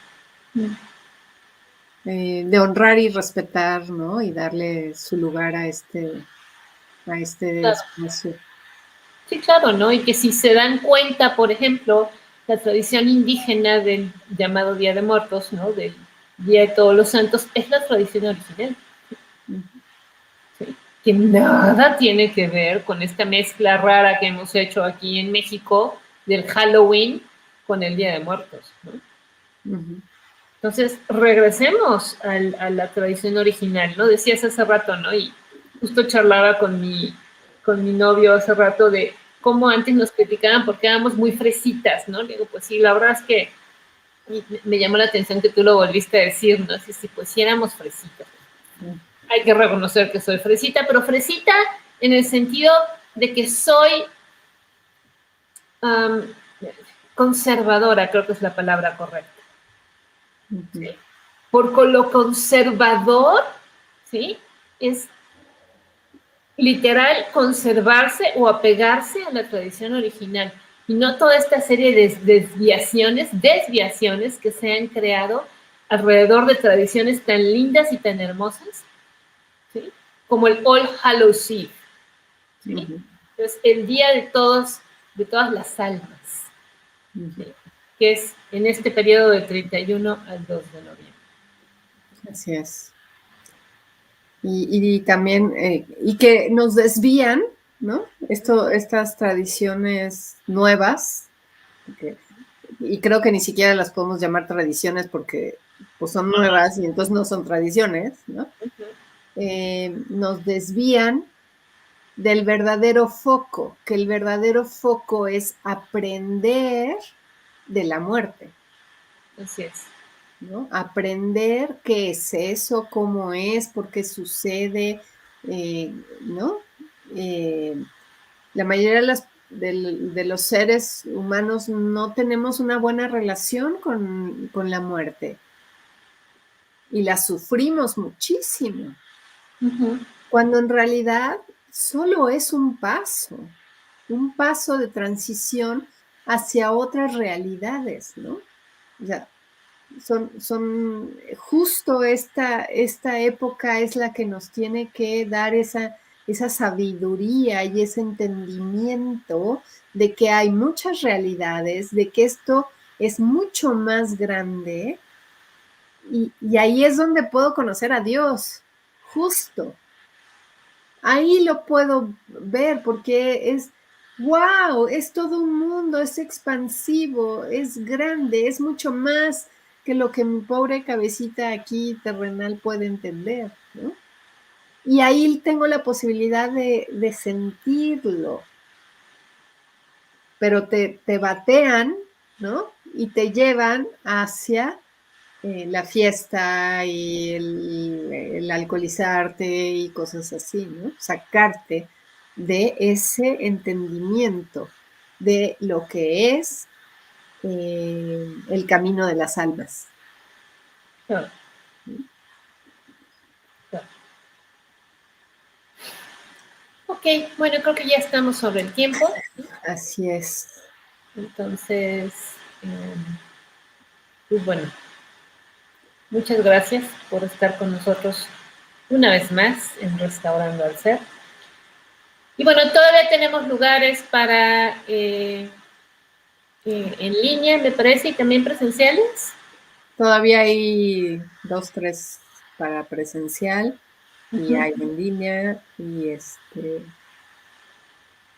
De honrar y respetar, ¿no? Y darle su lugar a este Claro. espacio. Sí, claro, ¿no? Y que si se dan cuenta, por ejemplo, la tradición indígena del llamado Día de Muertos, ¿no? Del Día de Todos los Santos, es la tradición original. ¿Sí? Que nada tiene que ver con esta mezcla rara que hemos hecho aquí en México del Halloween con el Día de Muertos, ¿no? Entonces, regresemos a la tradición original, ¿no? Decías hace rato, ¿no? Y justo charlaba con mi novio hace rato de cómo antes nos criticaban porque éramos muy fresitas, ¿no? Le digo, pues sí, la verdad es que me llamó la atención que tú lo volviste a decir, ¿no? Sí, sí, pues sí éramos fresitas. Hay que reconocer que soy fresita, pero fresita en el sentido de que soy conservadora, creo que es la palabra correcta. Ujú. ¿sí? Por lo conservador, ¿sí? Es literal conservarse o apegarse a la tradición original y no toda esta serie de desviaciones que se han creado alrededor de tradiciones tan lindas y tan hermosas, ¿sí? Como el All Hallows Eve, ¿sí? Ujú. Entonces, el día de todas las almas, Ujú. ¿sí? Que es en este periodo del 31 al 2 de noviembre. Así es. Y también, y que nos desvían, ¿no? Estas tradiciones nuevas, que, y creo que ni siquiera las podemos llamar tradiciones porque pues son nuevas y entonces no son tradiciones, ¿no? Nos desvían del verdadero foco, que el verdadero foco es aprender de la muerte. Así es. ¿No? Aprender qué es eso, cómo es, por qué sucede, ¿no? La mayoría de los seres humanos no tenemos una buena relación con la muerte y la sufrimos muchísimo, cuando en realidad solo es un paso de transición hacia otras realidades, ¿no? O sea, son justo esta época es la que nos tiene que dar esa sabiduría y ese entendimiento de que hay muchas realidades, de que esto es mucho más grande y ahí es donde puedo conocer a Dios, justo. Ahí lo puedo ver porque wow, es todo un mundo, es expansivo, es grande, es mucho más que lo que mi pobre cabecita aquí terrenal puede entender, ¿no? Y ahí tengo la posibilidad de sentirlo, pero te batean, ¿no? Y te llevan hacia la fiesta y el alcoholizarte y cosas así, ¿no? Sacarte de ese entendimiento de lo que es el camino de las almas. Claro, claro. Ok, bueno, creo que ya estamos sobre el tiempo. Así es. Entonces, pues bueno, muchas gracias por estar con nosotros una vez más en Restaurando al Ser. Y bueno, todavía tenemos lugares para en línea, me parece, y también presenciales. Todavía hay 2, 3 para presencial y Uh-huh. hay en línea y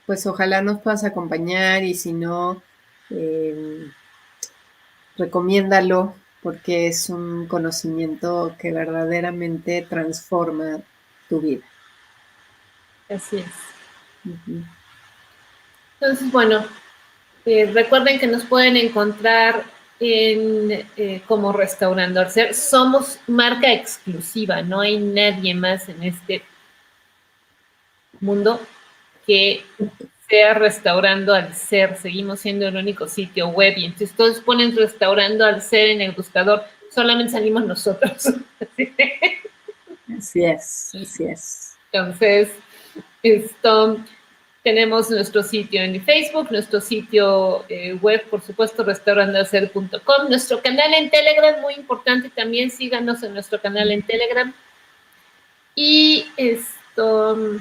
pues ojalá nos puedas acompañar y si no, recomiéndalo porque es un conocimiento que verdaderamente transforma tu vida. Así es. Ujú. Entonces, bueno, recuerden que nos pueden encontrar en como Restaurando al Ser. Somos marca exclusiva, no hay nadie más en este mundo que sea Restaurando al Ser. Seguimos siendo el único sitio web y entonces todos ponen Restaurando al Ser en el buscador. Solamente salimos nosotros. Así es, así es. Entonces, esto, tenemos nuestro sitio en Facebook, nuestro sitio web, por supuesto, restaurandoalser.com, nuestro canal en Telegram, muy importante también, síganos en nuestro canal en Telegram. Y esto...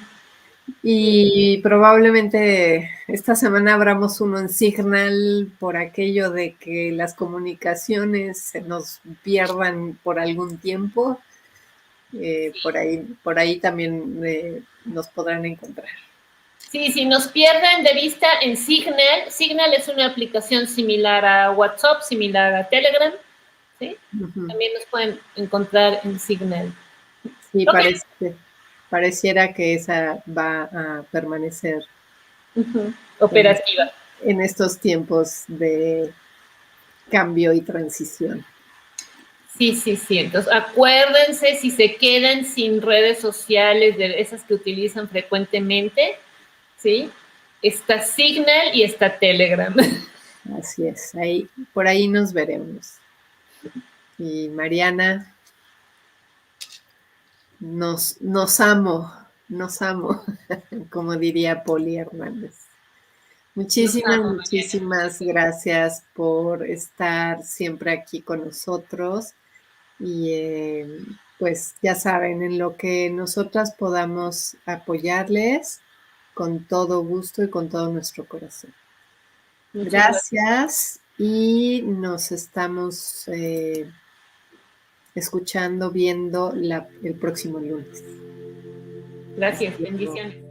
Y probablemente esta semana abramos uno en Signal por aquello de que las comunicaciones se nos pierdan por algún tiempo. Por ahí también nos podrán encontrar. Sí, si nos pierden de vista en Signal, Signal es una aplicación similar a WhatsApp, similar a Telegram, ¿sí? Uh-huh. También nos pueden encontrar en Signal. Sí, Okay. pareciera que esa va a permanecer en, Operativa. en estos tiempos de cambio y transición. Sí, sí, sí. Entonces, acuérdense si se quedan sin redes sociales de esas que utilizan frecuentemente, ¿sí? Está Signal y está Telegram. Así es, por ahí nos veremos. Y Mariana, nos amo, como diría Poli Hernández. Los Muchísimas, amo, Mariana. muchísimas gracias por estar siempre aquí con nosotros. Y pues ya saben, en lo que nosotras podamos apoyarles, con todo gusto y con todo nuestro corazón. Muchas gracias. Gracias y nos estamos escuchando, viendo el próximo lunes. Hasta Gracias. luego. Bendiciones.